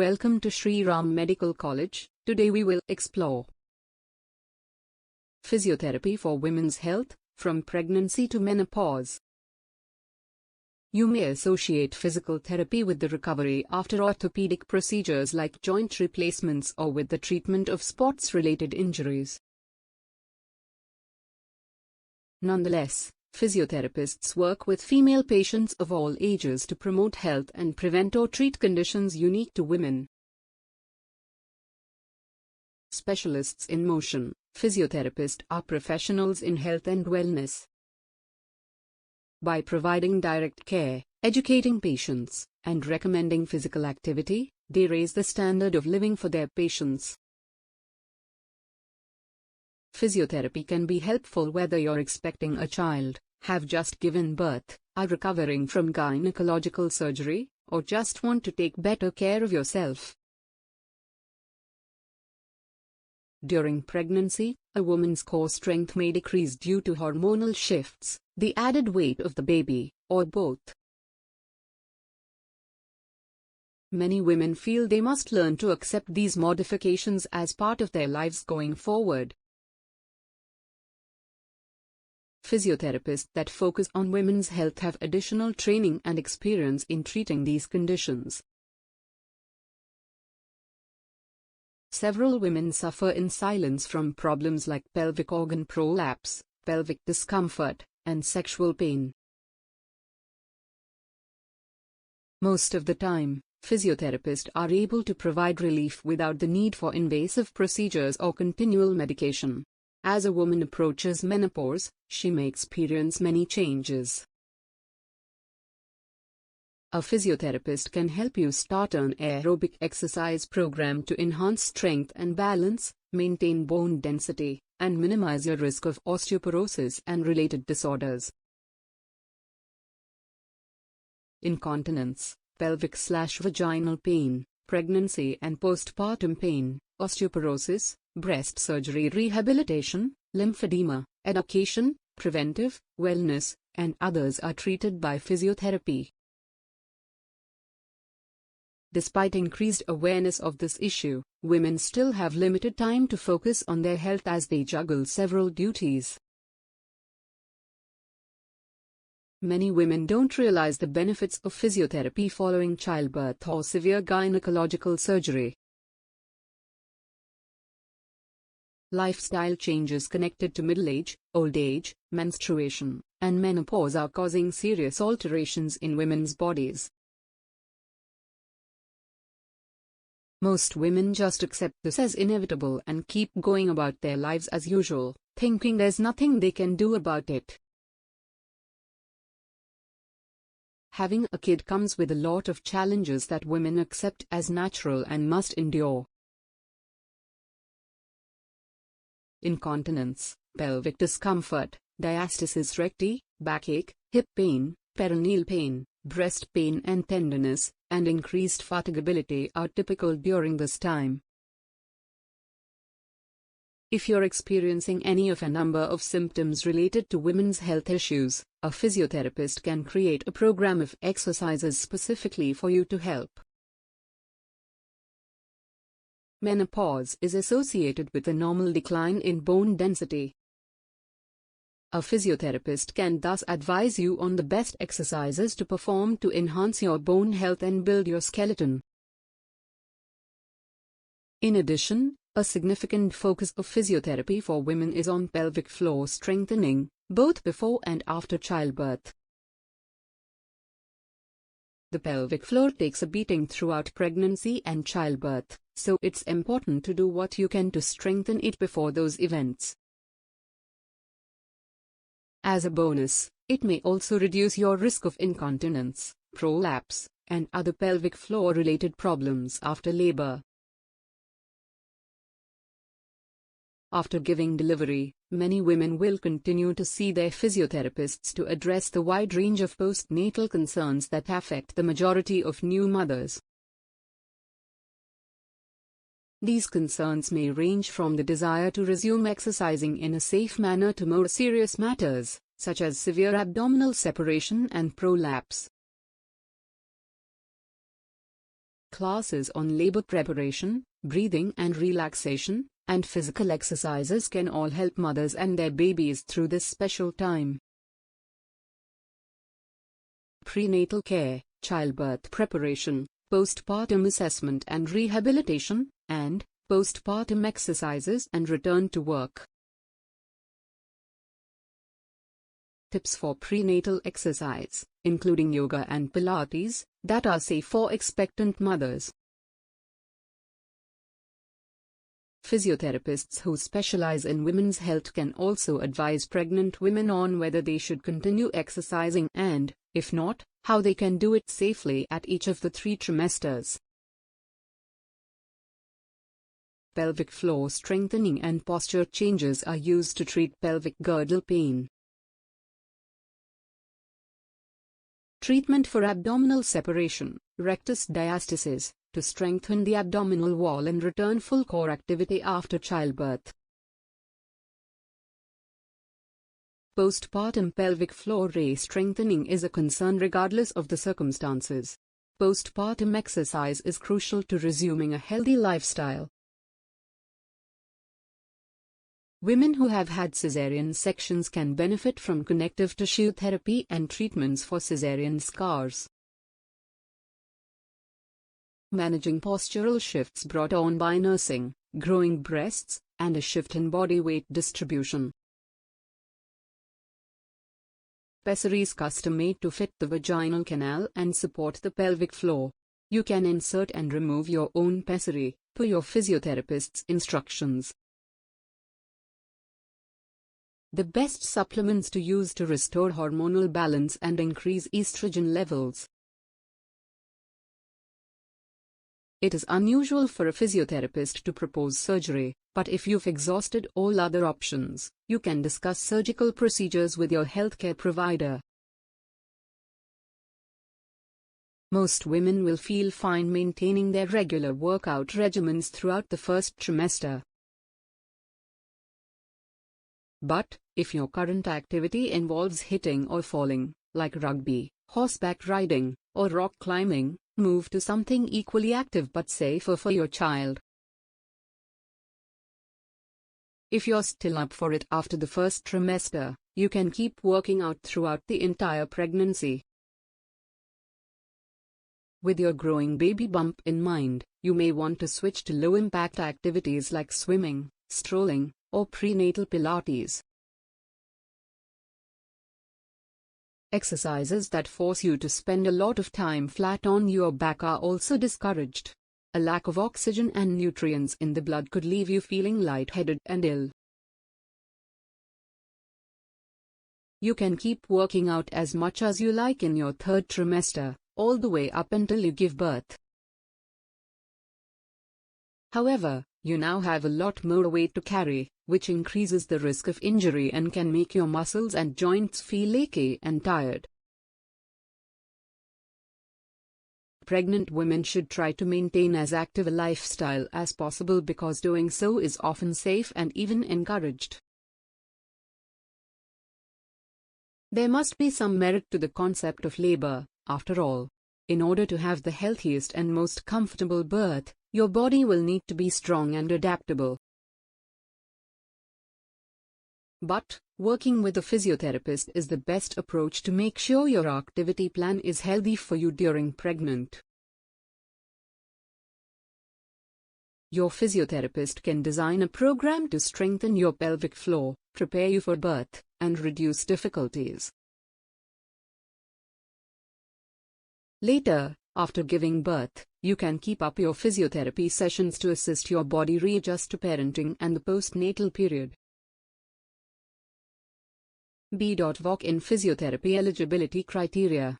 Welcome to Shri Medical College. Today we will explore physiotherapy for women's health, from pregnancy to menopause. You may associate physical therapy with the recovery after orthopedic procedures like joint replacements or with the treatment of sports-related injuries. Nonetheless, physiotherapists work with female patients of all ages to promote health and prevent or treat conditions unique to women. Specialists in motion, physiotherapists are professionals in health and wellness. By providing direct care, educating patients, and recommending physical activity, they raise the standard of living for their patients. Physiotherapy can be helpful whether you're expecting a child, have just given birth, are recovering from gynecological surgery, or just want to take better care of yourself. During pregnancy, a woman's core strength may decrease due to hormonal shifts, the added weight of the baby, or both. Many women feel they must learn to accept these modifications as part of their lives going forward. Physiotherapists that focus on women's health have additional training and experience in treating these conditions. Several women suffer in silence from problems like pelvic organ prolapse, pelvic discomfort, and sexual pain. Most of the time, physiotherapists are able to provide relief without the need for invasive procedures or continual medication. As a woman approaches menopause, she may experience many changes. A physiotherapist can help you start an aerobic exercise program to enhance strength and balance, maintain bone density, and minimize your risk of osteoporosis and related disorders. Incontinence, pelvic/vaginal pain, pregnancy and postpartum pain, osteoporosis, breast surgery rehabilitation, lymphedema, education, preventive, wellness, and others are treated by physiotherapy. Despite increased awareness of this issue, women still have limited time to focus on their health as they juggle several duties. Many women don't realize the benefits of physiotherapy following childbirth or severe gynecological surgery. Lifestyle changes connected to middle age, old age, menstruation, and menopause are causing serious alterations in women's bodies. Most women just accept this as inevitable and keep going about their lives as usual, thinking there's nothing they can do about it. Having a kid comes with a lot of challenges that women accept as natural and must endure. Incontinence, pelvic discomfort, diastasis recti, backache, hip pain, perineal pain, breast pain and tenderness, and increased fatigability are typical during this time. If you're experiencing any of a number of symptoms related to women's health issues, a physiotherapist can create a program of exercises specifically for you to help. Menopause is associated with a normal decline in bone density. A physiotherapist can thus advise you on the best exercises to perform to enhance your bone health and build your skeleton. In addition, a significant focus of physiotherapy for women is on pelvic floor strengthening, both before and after childbirth. The pelvic floor takes a beating throughout pregnancy and childbirth, so it's important to do what you can to strengthen it before those events. As a bonus, it may also reduce your risk of incontinence, prolapse, and other pelvic floor-related problems after labor. After giving delivery, many women will continue to see their physiotherapists to address the wide range of postnatal concerns that affect the majority of new mothers. These concerns may range from the desire to resume exercising in a safe manner to more serious matters, such as severe abdominal separation and prolapse. Classes on labor preparation, breathing and relaxation, and physical exercises can all help mothers and their babies through this special time. Prenatal care, childbirth preparation, postpartum assessment and rehabilitation, and postpartum exercises and return to work. Tips for prenatal exercise, including yoga and Pilates, that are safe for expectant mothers. Physiotherapists who specialize in women's health can also advise pregnant women on whether they should continue exercising and, if not, how they can do it safely at each of the 3 trimesters. Pelvic floor strengthening and posture changes are used to treat pelvic girdle pain. Treatment for abdominal separation, rectus diastasis, to strengthen the abdominal wall and return full core activity after childbirth. Postpartum pelvic floor strengthening is a concern regardless of the circumstances. Postpartum exercise is crucial to resuming a healthy lifestyle. Women who have had cesarean sections can benefit from connective tissue therapy and treatments for cesarean scars. Managing postural shifts brought on by nursing, growing breasts, and a shift in body weight distribution. Pessaries custom-made to fit the vaginal canal and support the pelvic floor. You can insert and remove your own pessary, per your physiotherapist's instructions. The best supplements to use to restore hormonal balance and increase estrogen levels. It is unusual for a physiotherapist to propose surgery, but if you've exhausted all other options, you can discuss surgical procedures with your healthcare provider. Most women will feel fine maintaining their regular workout regimens throughout the first trimester. But, if your current activity involves hitting or falling, like rugby, horseback riding, or rock climbing, move to something equally active but safer for your child. If you're still up for it after the first trimester, you can keep working out throughout the entire pregnancy. With your growing baby bump in mind, you may want to switch to low-impact activities like swimming, strolling, or prenatal Pilates. Exercises that force you to spend a lot of time flat on your back are also discouraged. A lack of oxygen and nutrients in the blood could leave you feeling lightheaded and ill. You can keep working out as much as you like in your 3rd trimester, all the way up until you give birth. However, you now have a lot more weight to carry, which increases the risk of injury and can make your muscles and joints feel achy and tired. Pregnant women should try to maintain as active a lifestyle as possible because doing so is often safe and even encouraged. There must be some merit to the concept of labor, after all. In order to have the healthiest and most comfortable birth, your body will need to be strong and adaptable. But, working with a physiotherapist is the best approach to make sure your activity plan is healthy for you during pregnant. Your physiotherapist can design a program to strengthen your pelvic floor, prepare you for birth, and reduce difficulties. Later, after giving birth, you can keep up your physiotherapy sessions to assist your body readjust to parenting and the postnatal period. B.VoC in physiotherapy eligibility criteria.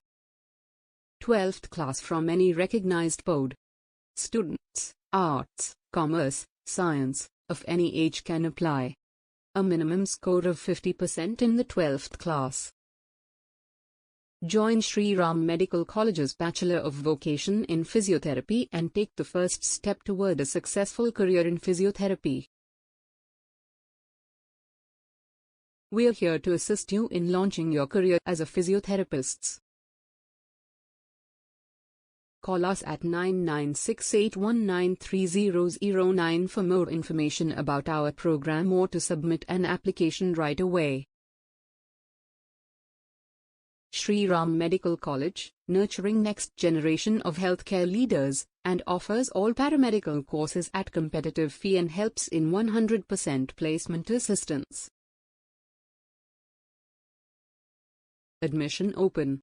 12th class from any recognized board. Students, arts, commerce, science, of any age can apply. A minimum score of 50% in the 12th class. Join Shri Medical College's Bachelor of Vocation in Physiotherapy and take the first step toward a successful career in physiotherapy. We are here to assist you in launching your career as a physiotherapist. Call us at 9968193009 for more information about our program or to submit an application right away. Shri Ram Medical College, nurturing next generation of healthcare leaders, and offers all paramedical courses at competitive fee and helps in 100% placement assistance. Admission open.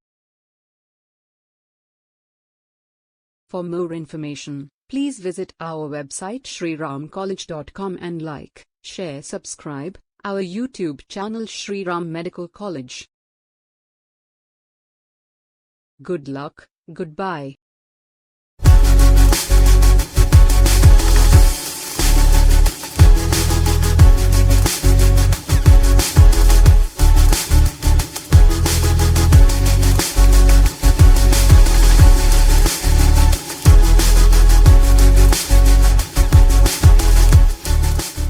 For more information, please visit our website shriramcollege.com and like, share, subscribe our YouTube channel Shri Ram Medical College. Good luck, goodbye.